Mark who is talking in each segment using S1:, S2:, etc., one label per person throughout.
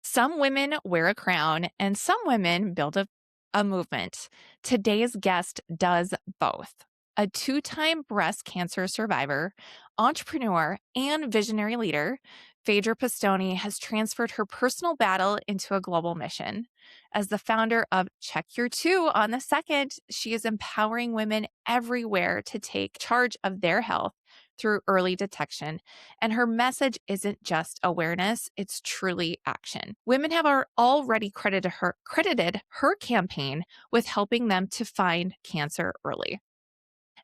S1: Some women wear a crown and some women build a movement. Today's guest does both. A two-time breast cancer survivor, entrepreneur, and visionary leader, Phaedra Pistone has transferred her personal battle into a global mission. As the founder of Check Your Two on the Second, she is empowering women everywhere to take charge of their health through early detection. And her message isn't just awareness, it's truly action. Women have already credited her campaign with helping them to find cancer early.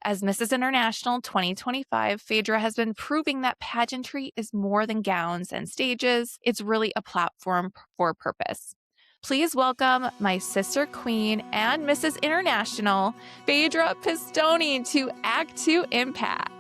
S1: As Mrs. International 2025, Phaedra has been proving that pageantry is more than gowns and stages. It's really a platform for purpose. Please welcome my sister queen and Mrs. International, Phaedra Pistone, to Act to Impact.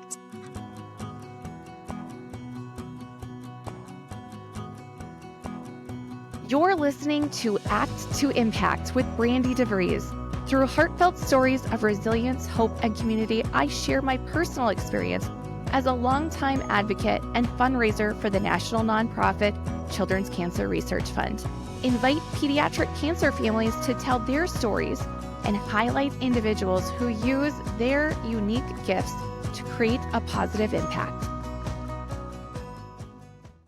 S1: You're listening to Act to Impact with Brandi DeVries. Through heartfelt stories of resilience, hope, and community, I share my personal experience as a longtime advocate and fundraiser for the national nonprofit Children's Cancer Research Fund. Invite pediatric cancer families to tell their stories and highlight individuals who use their unique gifts to create a positive impact.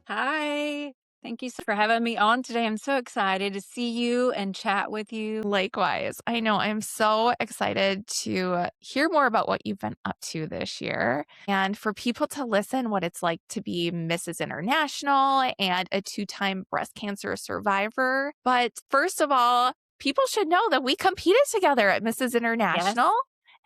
S2: Hi. Thank you for having me on today. I'm so excited to see you and chat with you.
S1: Likewise. I know I'm so excited to hear more about what you've been up to this year and for people to listen what it's like to be Mrs. International and a two-time breast cancer survivor. But first of all, people should know that we competed together at Mrs. International.
S2: Yes,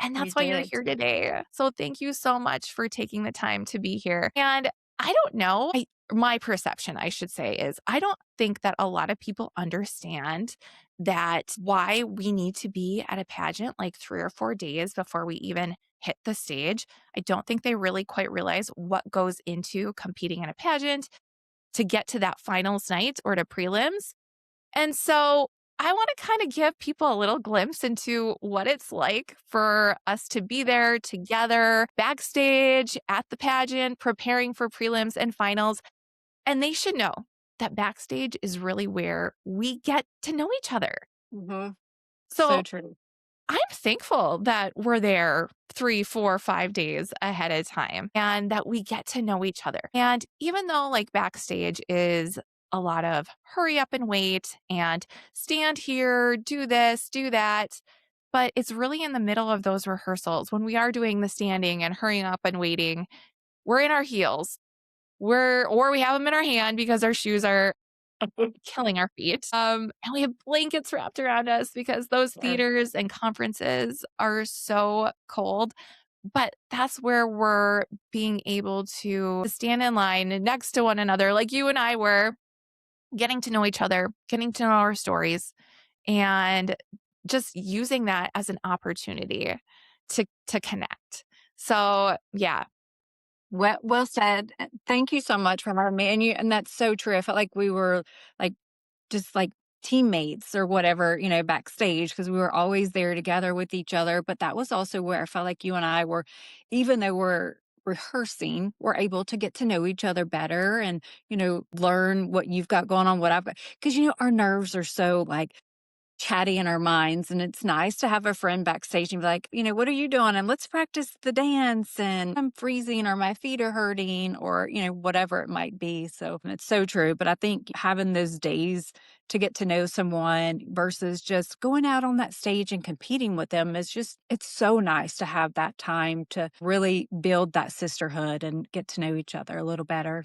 S1: And
S2: we
S1: that's why you're
S2: did.
S1: here today. So thank you so much for taking the time to be here. And I don't know, my perception, I should say, is I don't think that a lot of people understand that why we need to be at a pageant like 3 or 4 days before we even hit the stage. I don't think they really quite realize what goes into competing in a pageant to get to that finals night or to prelims. And so I want to kind of give people a little glimpse into what it's like for us to be there together, backstage at the pageant, preparing for prelims and finals. And they should know that backstage is really where we get to know each other.
S2: Mm-hmm.
S1: So
S2: So true.
S1: I'm thankful that we're there 3, 4, 5 days ahead of time and that we get to know each other. And even though like backstage is a lot of hurry up and wait and stand here, do this, do that, but it's really in the middle of those rehearsals when we are doing the standing and hurrying up and waiting, we're in our heels. Or we have them in our hand because our shoes are killing our feet. And we have blankets wrapped around us because those
S2: Yes.
S1: theaters and conferences are so cold. But that's where we're being able to stand in line next to one another, like you and I were, getting to know each other, getting to know our stories, and just using that as an opportunity to connect. So yeah.
S2: Well said. Thank you so much for having me. And that's so true. I felt like we were like just like teammates or whatever, backstage because we were always there together with each other. But that was also where I felt like you and I were, even though we're rehearsing, we're able to get to know each other better and, learn what you've got going on, what I've got. Because, our nerves are so like chatty in our minds. And it's nice to have a friend backstage and be like, what are you doing? And let's practice the dance. And I'm freezing or my feet are hurting or, whatever it might be. So it's so true. But I think having those days to get to know someone versus just going out on that stage and competing with them is just, it's so nice to have that time to really build that sisterhood and get to know each other a little better.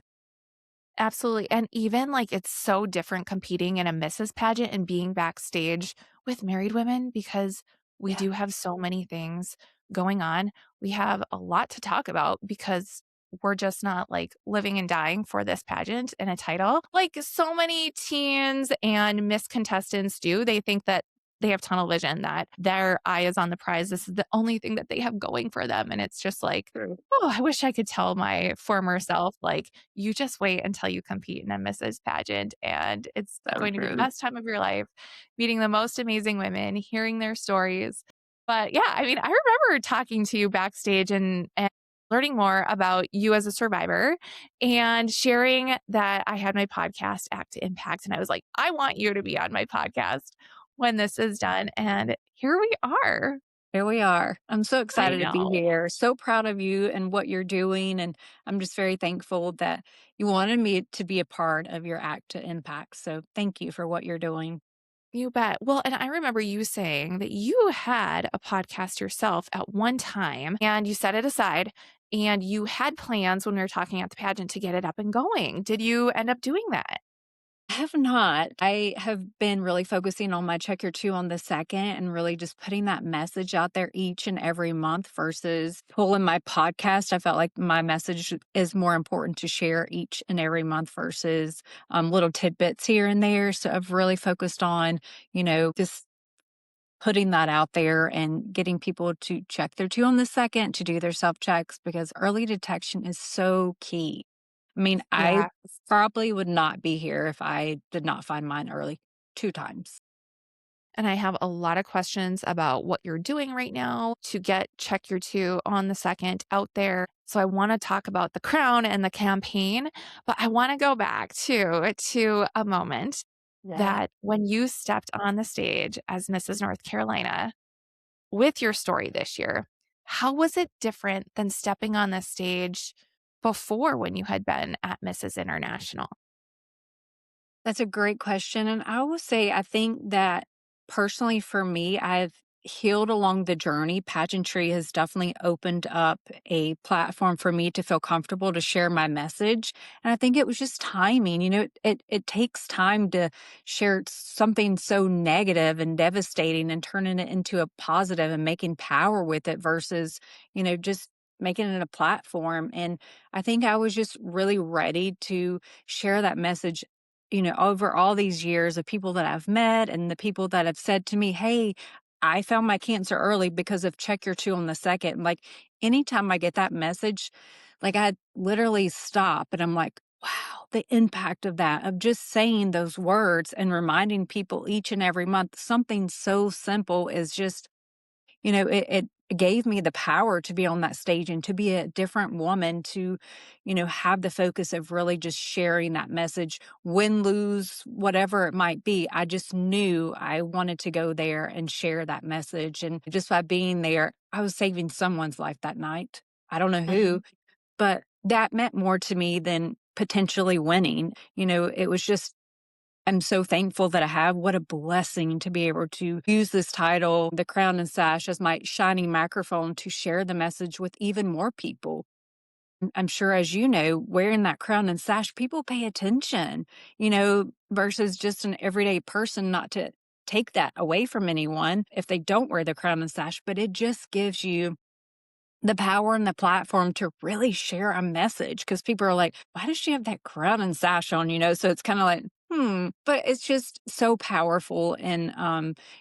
S1: Absolutely. And even like it's so different competing in a Mrs. pageant and being backstage with married women because we
S2: Yeah.
S1: do have so many things going on. We have a lot to talk about because we're just not like living and dying for this pageant and a title. Like so many teens and Miss contestants do. They think that they have tunnel vision, that their eye is on the prize. This is the only thing that they have going for them. And it's just like,
S2: True.
S1: oh, I wish I could tell my former self, like, you just wait until you compete in a Mrs. pageant, and it's
S2: So
S1: going to be the
S2: true.
S1: best time of your life, meeting the most amazing women, hearing their stories. But yeah, I mean, I remember talking to you backstage and learning more about you as a survivor and sharing that I had my podcast, Act to Impact. And I was like, I want you to be on my podcast when this is done. And here we are.
S2: Here we are. I'm so
S1: I
S2: excited to be
S1: know.
S2: here. So proud of you and what you're doing. And I'm just very thankful that you wanted me to be a part of your Act to Impact. So thank you for what you're doing.
S1: You bet. Well, and I remember you saying that you had a podcast yourself at one time and you set it aside and you had plans when we were talking at the pageant to get it up and going. Did you end up doing that?
S2: I have not. I have been really focusing on my check your two on the second and really just putting that message out there each and every month versus pulling my podcast. I felt like my message is more important to share each and every month versus little tidbits here and there. So I've really focused on, just putting that out there and getting people to check their two on the second, to do their self checks because early detection is so key. I mean, I
S1: Yeah.
S2: probably would not be here if I did not find mine early 2 times.
S1: And I have a lot of questions about what you're doing right now to get Check Your Two on the second out there. So I want to talk about the crown and the campaign, but I want to go back to a moment
S2: Yeah.
S1: that when you stepped on the stage as Mrs. North Carolina with your story this year, how was it different than stepping on the stage before when you had been at Mrs. International?
S2: That's a great question. And I will say, I think that personally for me, I've healed along the journey. Pageantry has definitely opened up a platform for me to feel comfortable to share my message. And I think it was just timing. It takes time to share something so negative and devastating and turning it into a positive and making power with it versus, just making it a platform. And I think I was just really ready to share that message over all these years of people that I've met and the people that have said to me, "Hey, I found my cancer early because of check your two on the second." Like anytime I get that message, like I literally stop and I'm like, wow, the impact of that, of just saying those words and reminding people each and every month something so simple is just it gave me the power to be on that stage and to be a different woman, to, have the focus of really just sharing that message, win, lose, whatever it might be. I just knew I wanted to go there and share that message. And just by being there, I was saving someone's life that night. I don't know who,
S1: Mhm.
S2: but that meant more to me than potentially winning. It was just I'm so thankful that I have. What a blessing to be able to use this title, the crown and sash, as my shining microphone to share the message with even more people. I'm sure, as you know, wearing that crown and sash, people pay attention, versus just an everyday person, not to take that away from anyone if they don't wear the crown and sash, but it just gives you the power and the platform to really share a message because people are like, why does she have that crown and sash on? So it's kind of like, but it's just so powerful. And,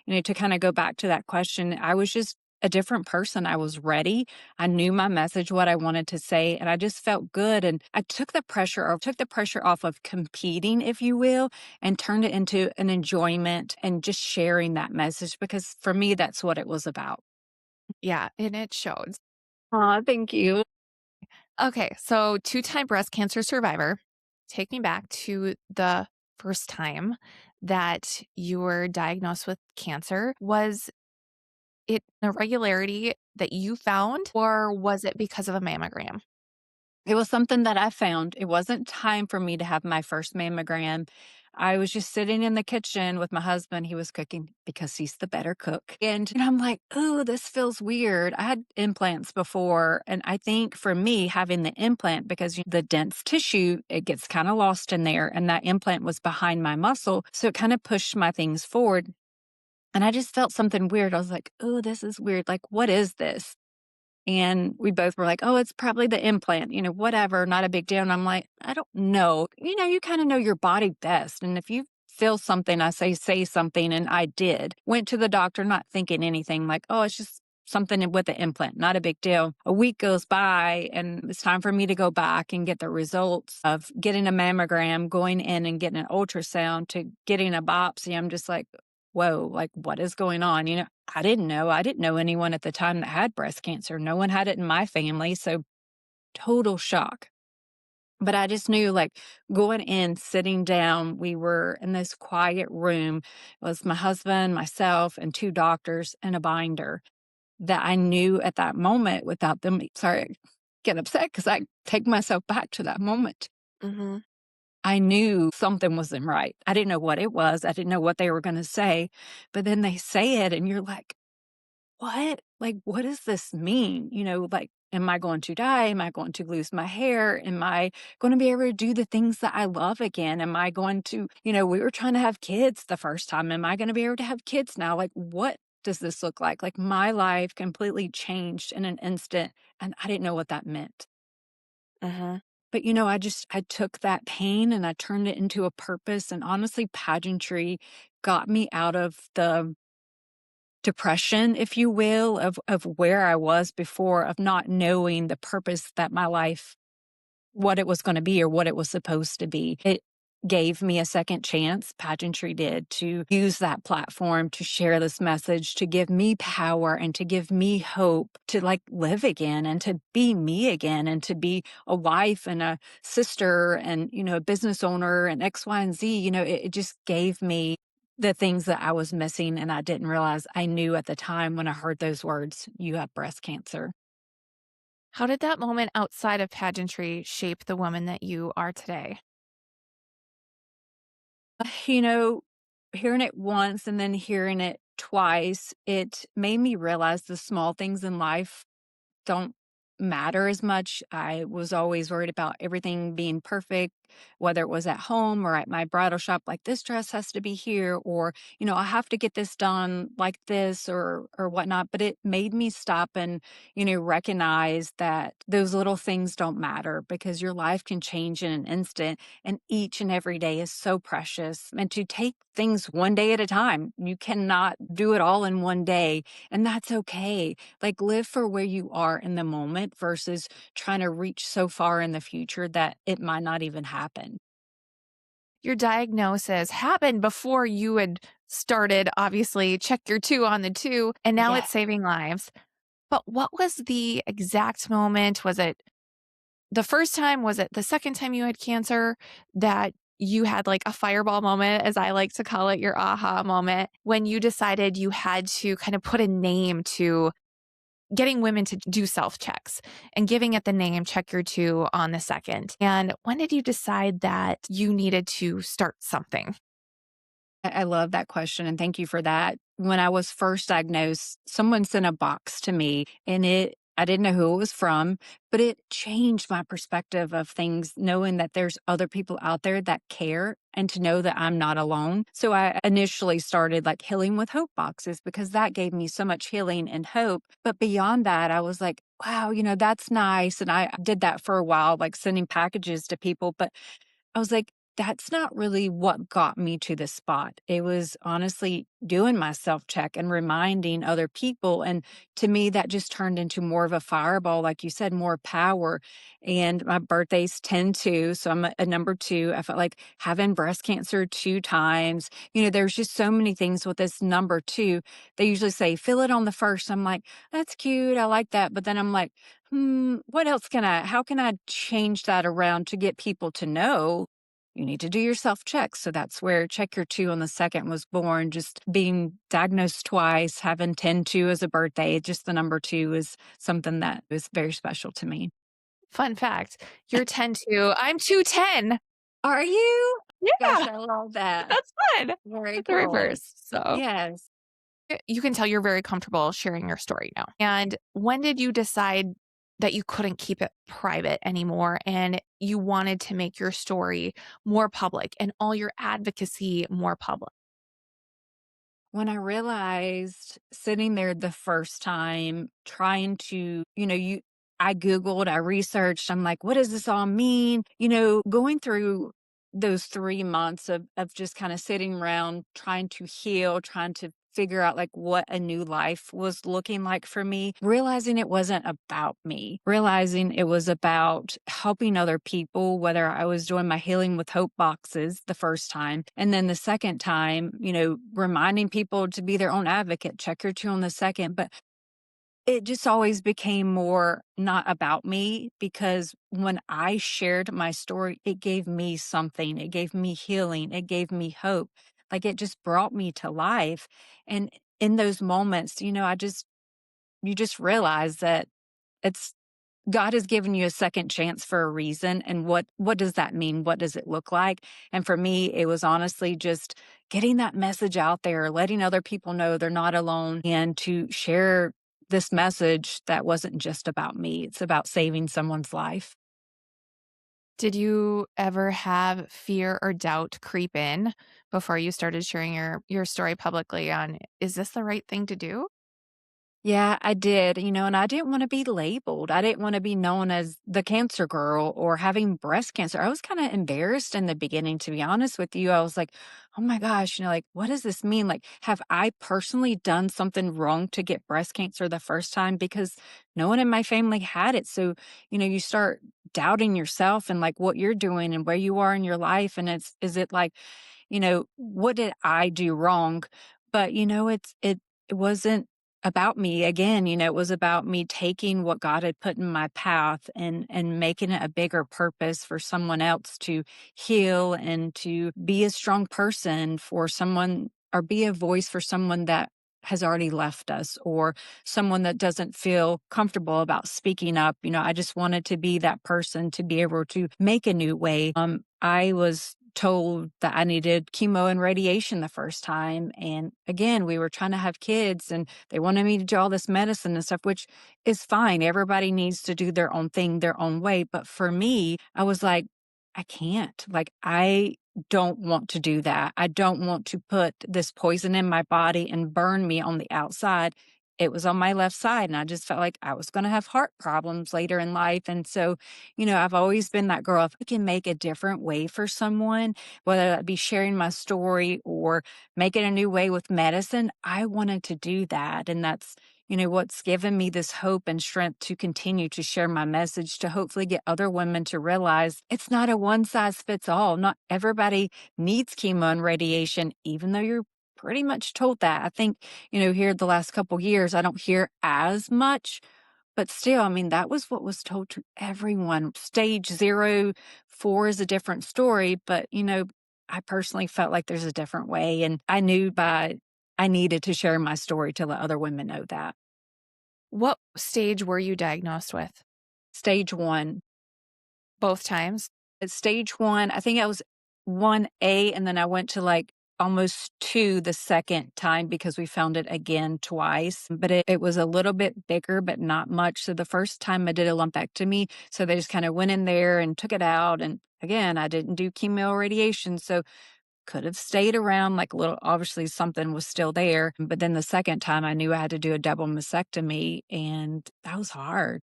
S2: to kind of go back to that question, I was just a different person. I was ready. I knew my message, what I wanted to say, and I just felt good. And I took the pressure off of competing, if you will, and turned it into an enjoyment and just sharing that message because for me, that's what it was about.
S1: Yeah, and it shows.
S2: Aw, thank you.
S1: Okay, so two-time breast cancer survivor. Take me back to the first time that you were diagnosed with cancer. Was it an irregularity that you found, or was it because of a mammogram?
S2: It was something that I found. It wasn't time for me to have my first mammogram. I was just sitting in the kitchen with my husband. He was cooking because he's the better cook. And I'm like, oh, this feels weird. I had implants before. And I think for me, having the implant, because the dense tissue, it gets kind of lost in there. And that implant was behind my muscle. So it kind of pushed my things forward. And I just felt something weird. I was like, oh, this is weird. Like, what is this? And we both were like, "Oh, it's probably the implant, whatever, not a big deal." And I'm like, "I don't know." You kind of know your body best. And if you feel something, I say something. And I did. Went to the doctor, not thinking anything like, oh, it's just something with the implant, not a big deal. A week goes by and it's time for me to go back and get the results of getting a mammogram, going in and getting an ultrasound to getting a biopsy. I'm just like, whoa, like what is going on? I didn't know. I didn't know anyone at the time that had breast cancer. No one had it in my family. So total shock. But I just knew, like, going in, sitting down, we were in this quiet room. It was my husband, myself, and 2 doctors and a binder that I knew at that moment without them sorry, I get upset because I take myself back to that moment.
S1: Mhm.
S2: I knew something wasn't right. I didn't know what it was. I didn't know what they were gonna say, but then they say it and you're like, "What? Like, what does this mean?" Like, am I going to die? Am I going to lose my hair? Am I gonna be able to do the things that I love again? Am I going to we were trying to have kids the first time. Am I gonna be able to have kids now? Like, what does this look like? Like, my life completely changed in an instant, and I didn't know what that meant.
S1: Mhm.
S2: But, I took that pain and I turned it into a purpose, and honestly, pageantry got me out of the depression, if you will, of where I was before, of not knowing the purpose that my life what it was gonna be or what it was supposed to be. It gave me a second chance, pageantry did, to use that platform to share this message, to give me power and to give me hope to, like, live again and to be me again and to be a wife and a sister and, a business owner and X, Y, and Z. It just gave me the things that I was missing, and I didn't realize I knew at the time when I heard those words, "You have breast cancer."
S1: How did that moment outside of pageantry shape the woman that you are today?
S2: You know, Hearing it once and then hearing it twice, it made me realize the small things in life don't matter as much. I was always worried about everything being perfect, whether it was at home or at my bridal shop, like this dress has to be here, or, I have to get this done like this or whatnot. But it made me stop and, recognize that those little things don't matter because your life can change in an instant and each and every day is so precious. And to take things one day at a time, you cannot do it all in one day. And that's okay. Like, live for where you are in the moment versus trying to reach so far in the future that it might not even happen.
S1: Your diagnosis happened before you had started, obviously, check your 2 on the 2, and now
S2: Yeah.
S1: it's saving lives. But what was the exact moment? Was it the first time? Was it the second time you had cancer that you had, like, a fireball moment, as I like to call it, your aha moment, when you decided you had to kind of put a name to getting women to do self checks and giving it the name check your 2 on the second? And when did you decide that you needed to start something?
S2: I love that question, and thank you for that. When I was first diagnosed, someone sent a box to me, and I didn't know who it was from, but it changed my perspective of things, knowing that there's other people out there that care and to know that I'm not alone. So I initially started like healing with hope boxes because that gave me so much healing and hope. But beyond that, I was like, wow, that's nice. And I did that for a while, like sending packages to people. But I was like, that's not really what got me to this spot. It was honestly doing my self check and reminding other people. And to me, that just turned into more of a fireball, like you said, more power. And my birthday's 10/2, so I'm a number 2. I felt like having breast cancer 2 times. There's just so many things with this number 2. They usually say, fill it on the first. I'm like, that's cute. I like that. But then I'm like, what else how can I change that around to get people to know you need to do your self checks? So that's where check your 2 on the second was born. Just being diagnosed twice, having 10/2 as a birthday, just the number 2 is something that is very special to me.
S1: Fun fact, you're 10-2, I'm 210.
S2: Are you? Gosh,
S1: Yeah,
S2: I love that.
S1: that's fun.
S2: Very
S1: With the
S2: cool.
S1: reverse. So,
S2: Yes.
S1: you can tell you're very comfortable sharing your story now. And when did you decide that you couldn't keep it private anymore and you wanted to make your story more public and all your advocacy more public?
S2: When I realized sitting there the first time trying to, I Googled, I researched, I'm like, what does this all mean? Going through those 3 months of just kind of sitting around trying to heal, trying to figure out like what a new life was looking like for me, realizing it wasn't about me, realizing it was about helping other people, whether I was doing my healing with hope boxes the first time. And then the second time, reminding people to be their own advocate, check your 2 on the second. But It just always became more not about me because when I shared my story, it gave me something. It gave me healing. It gave me hope. Like it just brought me to life. And in those moments, you just realize that it's God has given you a second chance for a reason, and what does that mean? What does it look like? And for me, it was honestly just getting that message out there, letting other people know they're not alone, and to share this message that wasn't just about me. It's about saving someone's life.
S1: Did you ever have fear or doubt creep in before you started sharing your story publicly on, "Is this the right thing to do?"
S2: Yeah, I did, and I didn't wanna be labeled. I didn't wanna be known as the cancer girl or having breast cancer. I was kinda embarrassed in the beginning, to be honest with you. I was like, "Oh my gosh," like, "what does this mean?" Like, have I personally done something wrong to get breast cancer the first time? Because no one in my family had it. So, you start doubting yourself and, like, what you're doing and where you are in your life, and is it like, what did I do wrong? But, it wasn't about me again. It was about me taking what God had put in my path and making it a bigger purpose for someone else to heal and to be a strong person for someone or be a voice for someone that has already left us or someone that doesn't feel comfortable about speaking up. I just wanted to be that person to be able to make a new way. I was told that I needed chemo and radiation the first time. And again, we were trying to have kids and they wanted me to do all this medicine and stuff, which is fine. Everybody needs to do their own thing their own way. But for me, I was like, I can't. Like, I don't want to do that. I don't want to put this poison in my body and burn me on the outside. It was on my left side, and I just felt like I was going to have heart problems later in life. And so, I've always been that girl. If I can make a different way for someone, whether that be sharing my story or making a new way with medicine, I wanted to do that. And that's, what's given me this hope and strength to continue to share my message to hopefully get other women to realize it's not a one size fits all. Not everybody needs chemo and radiation, even though you're pretty much told that. I think, here the last couple years, I don't hear as much, but still, I mean, that was what was told to everyone. Stage 0, 4 is a different story, but, I personally felt like there's a different way, and I needed to share my story to let other women know that.
S1: What stage were you diagnosed with?
S2: Stage 1.
S1: Both times?
S2: At stage 1, I think I was 1A, and then I went to, like, almost 2 the second time because we found it again twice, but it was a little bit bigger, but not much. So the first time I did a lumpectomy, so they just kinda went in there and took it out, and again, I didn't do chemo or radiation, so could have stayed around, like, a little obviously, something was still there, but then the second time, I knew I had to do a double mastectomy, and that was hard.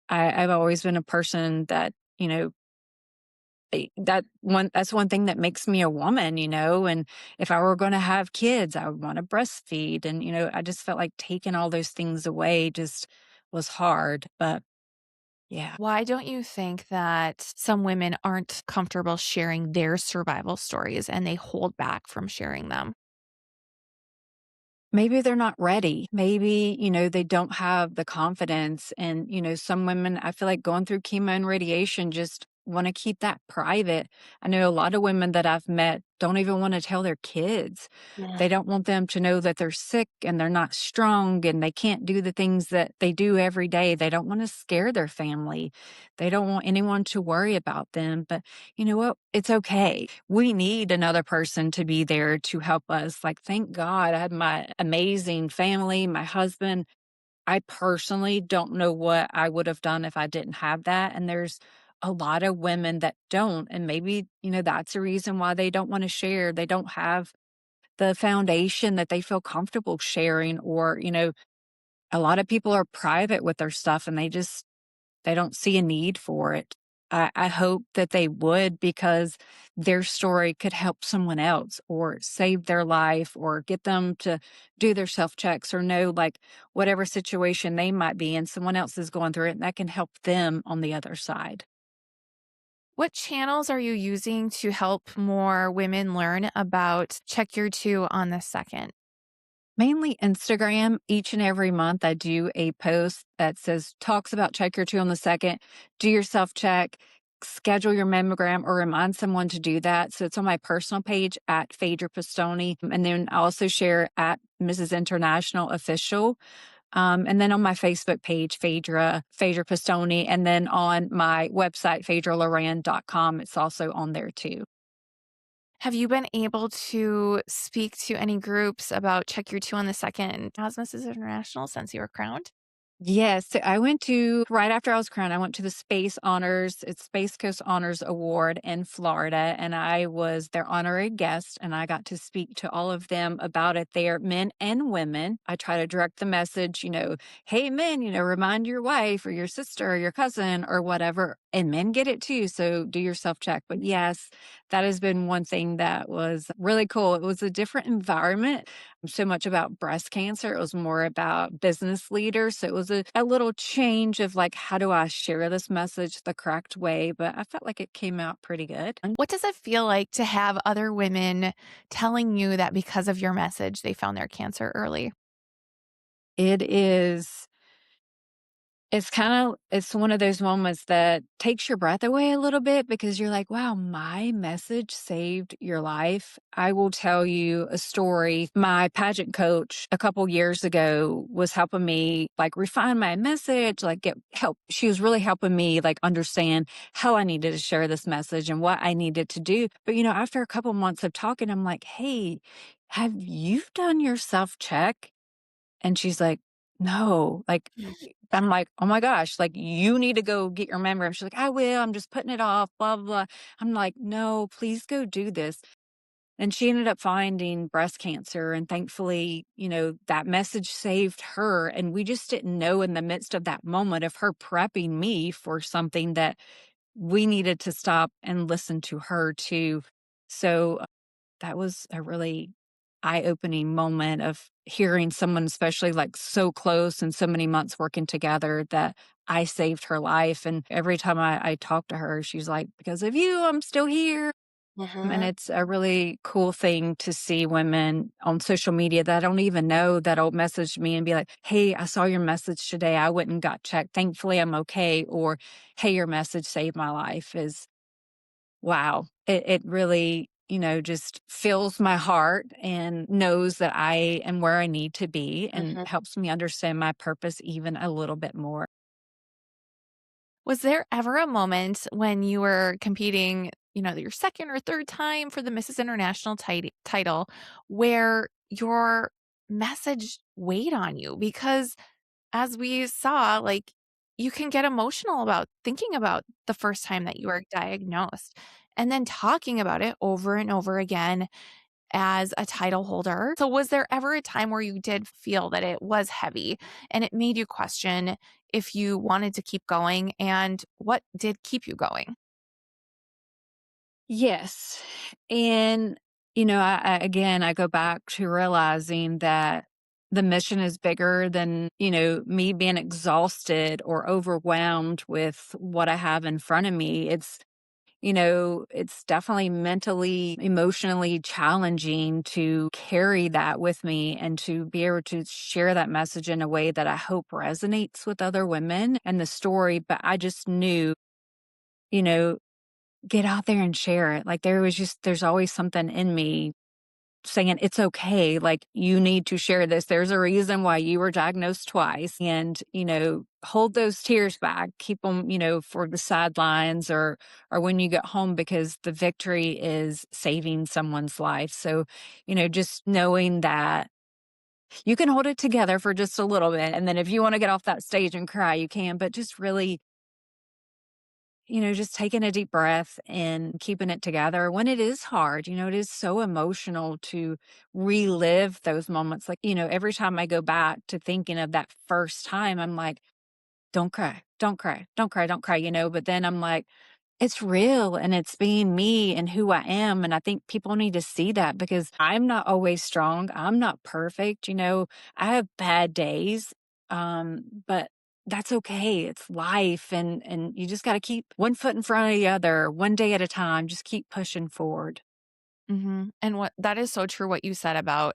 S2: I've always been a person that, that's one thing that makes me a woman, and if I were gonna have kids, I would wanna breastfeed, and, I just felt like taking all those things away just was hard, but yeah.
S1: Why don't you think that some women aren't comfortable sharing their survival stories and they hold back from sharing them?
S2: Maybe they're not ready. Maybe, they don't have the confidence. And, some women, I feel like going through chemo and radiation just want to keep that private. I know a lot of women that I've met don't even want to tell their kids.
S1: Yeah.
S2: They don't want them to know that they're sick and they're not strong and they can't do the things that they do every day. They don't want to scare their family. They don't want anyone to worry about them. But you know what? It's okay. We need another person to be there to help us. Like, thank God I had my amazing family, my husband. I personally don't know what I would have done if I didn't have that. And there's a lot of women that don't. And maybe, that's a reason why they don't want to share. They don't have the foundation that they feel comfortable sharing, or, a lot of people are private with their stuff and they don't see a need for it. I hope that they would because their story could help someone else or save their life or get them to do their self checks or know, like, whatever situation they might be in, someone else is going through it and that can help them on the other side.
S1: What channels are you using to help more women learn about check your two on the second?
S2: Mainly Instagram. Each and every month, I do a post that says, talks about check your 2 on the second, do your self check, schedule your mammogram, or remind someone to do that. So it's on my personal page at Phaedra Pistone. And then I also share at Mrs. International Official. And then on my Facebook page, Phaedra Pistone. And then on my website, phaedraloran.com, it's also on there too.
S1: Have you been able to speak to any groups about Check Your Two on the Second Cosmos International since you were crowned?
S2: Yes, so I went to right after I was crowned, I went to the Space Honors, it's Space Coast Honors Award in Florida, and I was their honorary guest, and I got to speak to all of them about it there, men and women. I try to direct the message, hey, men, remind your wife or your sister or your cousin or whatever, and men get it too. So do your self check. But yes, that has been one thing that was really cool. It was a different environment so much about breast cancer. It was more about business leaders. So it was a little change of like, how do I share this message the correct way? But I felt like it came out pretty good.
S1: What does it feel like to have other women telling you that because of your message, they found their cancer early?
S2: It is it's one of those moments that takes your breath away a little bit because you're like, "Wow, my message saved your life." I will tell you a story. My pageant coach a couple years ago was helping me, like, refine my message, like, get help. She was really helping me, like, understand how I needed to share this message and what I needed to do. But, after a couple months of talking, I'm like, "Hey, have you done your self-check?" And she's like, "No." Like, I'm like, "Oh my gosh, like, you need to go get your mammogram." She's like, "I will. I'm just putting it off, blah, blah, blah." I'm like, "No, please go do this." And she ended up finding breast cancer. And thankfully, that message saved her. And we just didn't know in the midst of that moment of her prepping me for something that we needed to stop and listen to her too. So that was a really eye-opening moment of hearing someone, especially, like, so close and so many months working together, that I saved her life, and every time I talk to her, she's like, "Because of you, I'm still here." And
S1: Mhm.
S2: it's a really cool thing to see women on social media that I don't even know that'll message me and be like, "Hey, I saw your message today. I went and got checked. Thankfully, I'm okay." Or, "Hey, your message saved my life," is wow. It really, just fills my heart and knows that I am where I need to be and
S1: Mhm.
S2: helps me understand my purpose even a little bit more.
S1: Was there ever a moment when you were competing, your second or third time for the Mrs. International title where your message weighed on you? Because as we saw, like, you can get emotional about thinking about the first time that you were diagnosed and then talking about it over and over again as a title holder. So, was there ever a time where you did feel that it was heavy and it made you question if you wanted to keep going and what did keep you going?
S2: Yes. And, again, I go back to realizing that the mission is bigger than, me being exhausted or overwhelmed with what I have in front of me. It's definitely mentally, emotionally challenging to carry that with me and to be able to share that message in a way that I hope resonates with other women and the story. But I just knew, you know, get out there and share it. Like there's always something in me saying it's okay. Like you need to share this. There's a reason why you were diagnosed twice and, hold those tears back, keep them, for the sidelines or when you get home because the victory is saving someone's life. So, just knowing that you can hold it together for just a little bit. And then if you want to get off that stage and cry, you can, but just really just taking a deep breath and keeping it together when it is hard. It is so emotional to relive those moments. Like, every time I go back to thinking of that first time, I'm like, don't cry, don't cry, don't cry, don't cry, but then I'm like, it's real and it's being me and who I am. And I think people need to see that because I'm not always strong. I'm not perfect. I have bad days. But that's okay. It's life. And you just got to keep one foot in front of the other, one day at a time. Just keep pushing forward.
S1: And what that is so true what you said about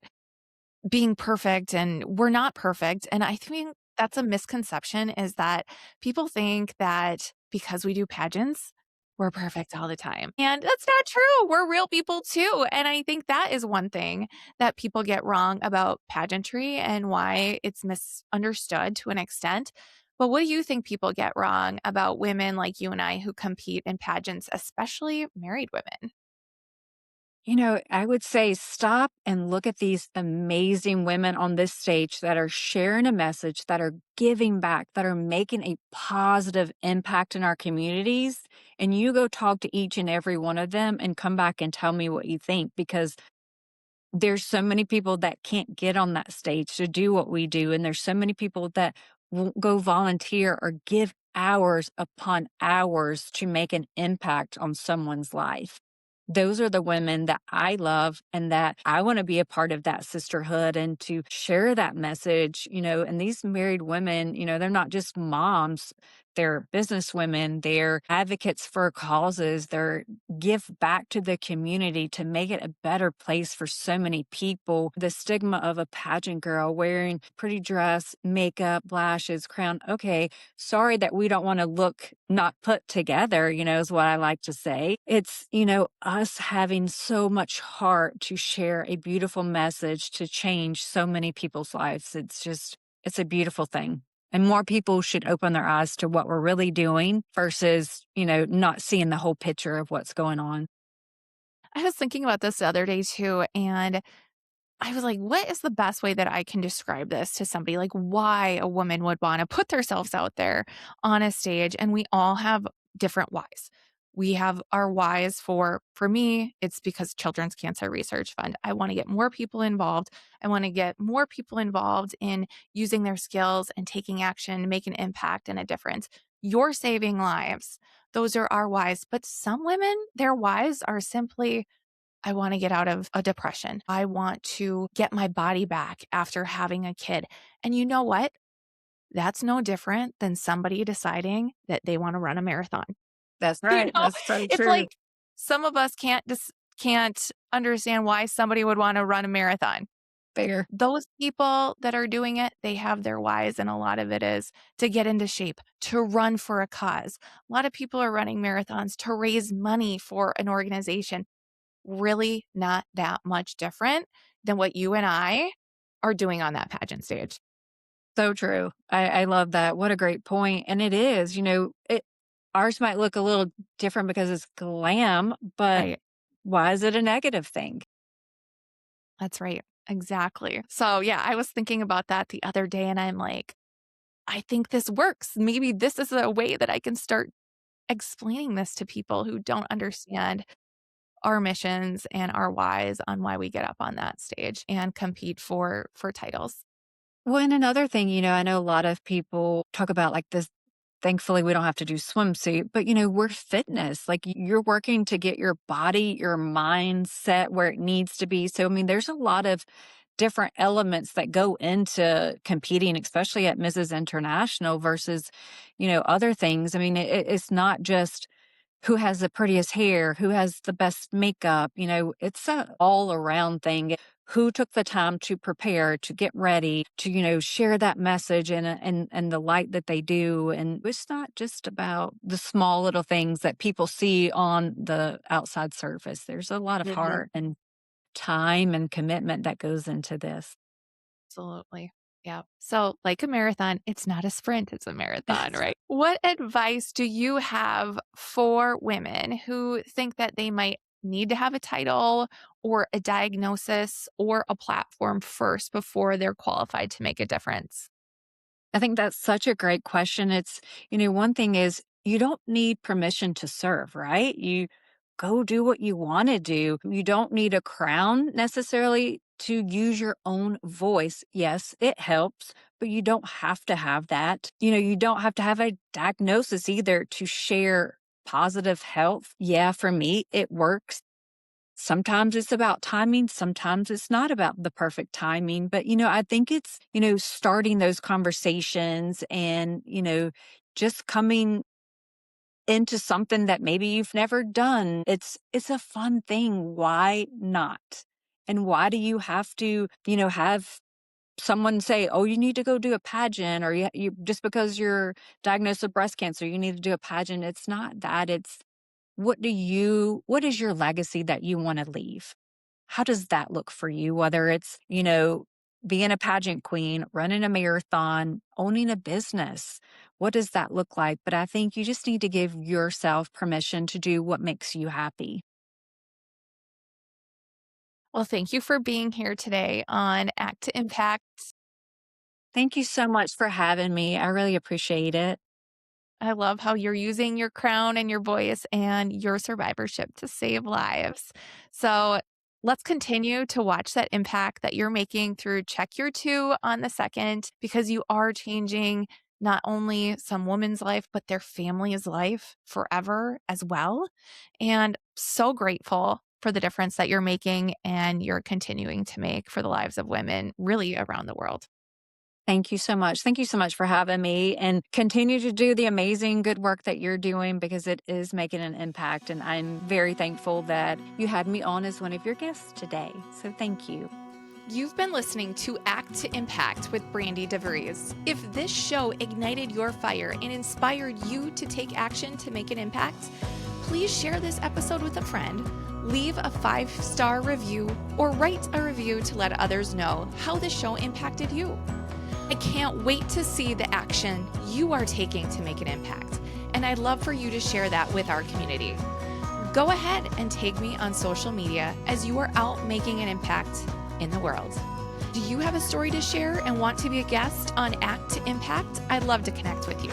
S1: being perfect, and we're not perfect, and I think that's a misconception is that people think that because we do pageants, we're perfect all the time, and that's not true, we're real people too, and I think that is one thing that people get wrong about pageantry and why it's misunderstood to an extent. But what do you think people get wrong about women like you and I who compete in pageants, especially married women?
S2: I would say stop and look at these amazing women on this stage that are sharing a message, that are giving back, that are making a positive impact in our communities. And you go talk to each and every one of them and come back and tell me what you think, because there's so many people that can't get on that stage to do what we do, and there's so many people that won't go volunteer or give hours upon hours to make an impact on someone's life. Those are the women that I love and that I want to be a part of that sisterhood and to share that message, and these married women, they're not just moms, they're business women, they're advocates for causes, they're give back to the community to make it a better place for so many people. The stigma of a pageant girl wearing pretty dress, makeup, lashes, crown. Okay, sorry that we don't want to look not put together, is what I like to say. It's, us having so much heart to share a beautiful message to change so many people's lives. It's a beautiful thing. And more people should open their eyes to what we're really doing versus, not seeing the whole picture of what's going on.
S1: I was thinking about this the other day too, and I was like, what is the best way that I can describe this to somebody? Like, why a woman would want to put themselves out there on a stage. And we all have different whys. We have our whys for me, it's because Children's Cancer Research Fund. I want to get more people involved. I want to get more people involved in using their skills and taking action, make an impact and a difference. You're saving lives. Those are our whys. But some women, their whys are simply, I want to get out of a depression. I want to get my body back after having a kid. And you know what? That's no different than somebody deciding that they want to run a marathon.
S2: That's
S1: You
S2: right.
S1: know,
S2: That's so
S1: it's
S2: true.
S1: like some of us can't understand why somebody would want to run a marathon.
S2: Fair.
S1: Those people that are doing it, they have their whys, and a lot of it is to get into shape, to run for a cause. A lot of people are running marathons to raise money for an organization. Really not that much different than what you and I are doing on that pageant stage.
S2: So true. I love that. What a great point. And it is, ours might look a little different because it's glam, but
S1: Right.
S2: why is it a negative thing?
S1: That's right. Exactly. So, yeah, I was thinking about that the other day and I'm like, I think this works. Maybe this is a way that I can start explaining this to people who don't understand our missions and our whys on why we get up on that stage and compete for titles.
S2: Well, and another thing, I know a lot of people talk about like this. Thankfully, we don't have to do swimsuit, but we're fitness. Like you're working to get your body, your mindset where it needs to be. So, I mean, there's a lot of different elements that go into competing, especially at Mrs. International versus, other things. I mean, it's not just who has the prettiest hair, who has the best makeup, it's a all around thing. Who took the time to prepare, to get ready, to, share that message and the light that they do. And it's not just about the small little things that people see on the outside surface. There's a lot of
S1: Mhm.
S2: heart and time and commitment that goes into this.
S1: Absolutely. Yeah. So, like a marathon, it's not a sprint, it's a marathon,
S2: That's
S1: right? What advice do you have for women who think that they might need to have a title or a diagnosis or a platform first before they're qualified to make a difference?
S2: I think that's such a great question. It's, one thing is you don't need permission to serve, right? You go do what you want to do. You don't need a crown necessarily to use your own voice. Yes, it helps, but you don't have to have that. You don't have to have a diagnosis either to share positive health. Yeah, for me, it works. Sometimes it's about timing, sometimes it's not about the perfect timing, but, I think it's, starting those conversations and, just coming into something that maybe you've never done. It's a fun thing. Why not? And why do you have to, have someone say, "Oh, you need to go do a pageant," or you just because you're diagnosed with breast cancer, you need to do a pageant. It's not that. It's what is your legacy that you want to leave? How does that look for you? Whether it's, being a pageant queen, running a marathon, owning a business. What does that look like? But I think you just need to give yourself permission to do what makes you happy.
S1: Well, thank you for being here today on Act to Impact.
S2: Thank you so much for having me. I really appreciate it.
S1: I love how you're using your crown and your voice and your survivorship to save lives. So let's continue to watch that impact that you're making through Check Your Two on the second, because you are changing not only some woman's life, but their family's life forever as well. And so grateful for the difference that you're making and you're continuing to make for the lives of women really around the world.
S2: Thank you so much. Thank you so much for having me and continue to do the amazing good work that you're doing because it is making an impact. And I'm very thankful that you had me on as one of your guests today. So thank you.
S1: You've been listening to Act to Impact with Brandi DeVries. If this show ignited your fire and inspired you to take action to make an impact, please share this episode with a friend, leave a 5-star review, or write a review to let others know how the show impacted you. I can't wait to see the action you are taking to make an impact, and I'd love for you to share that with our community. Go ahead and tag me on social media as you are out making an impact in the world. Do you have a story to share and want to be a guest on Act to Impact? I'd love to connect with you.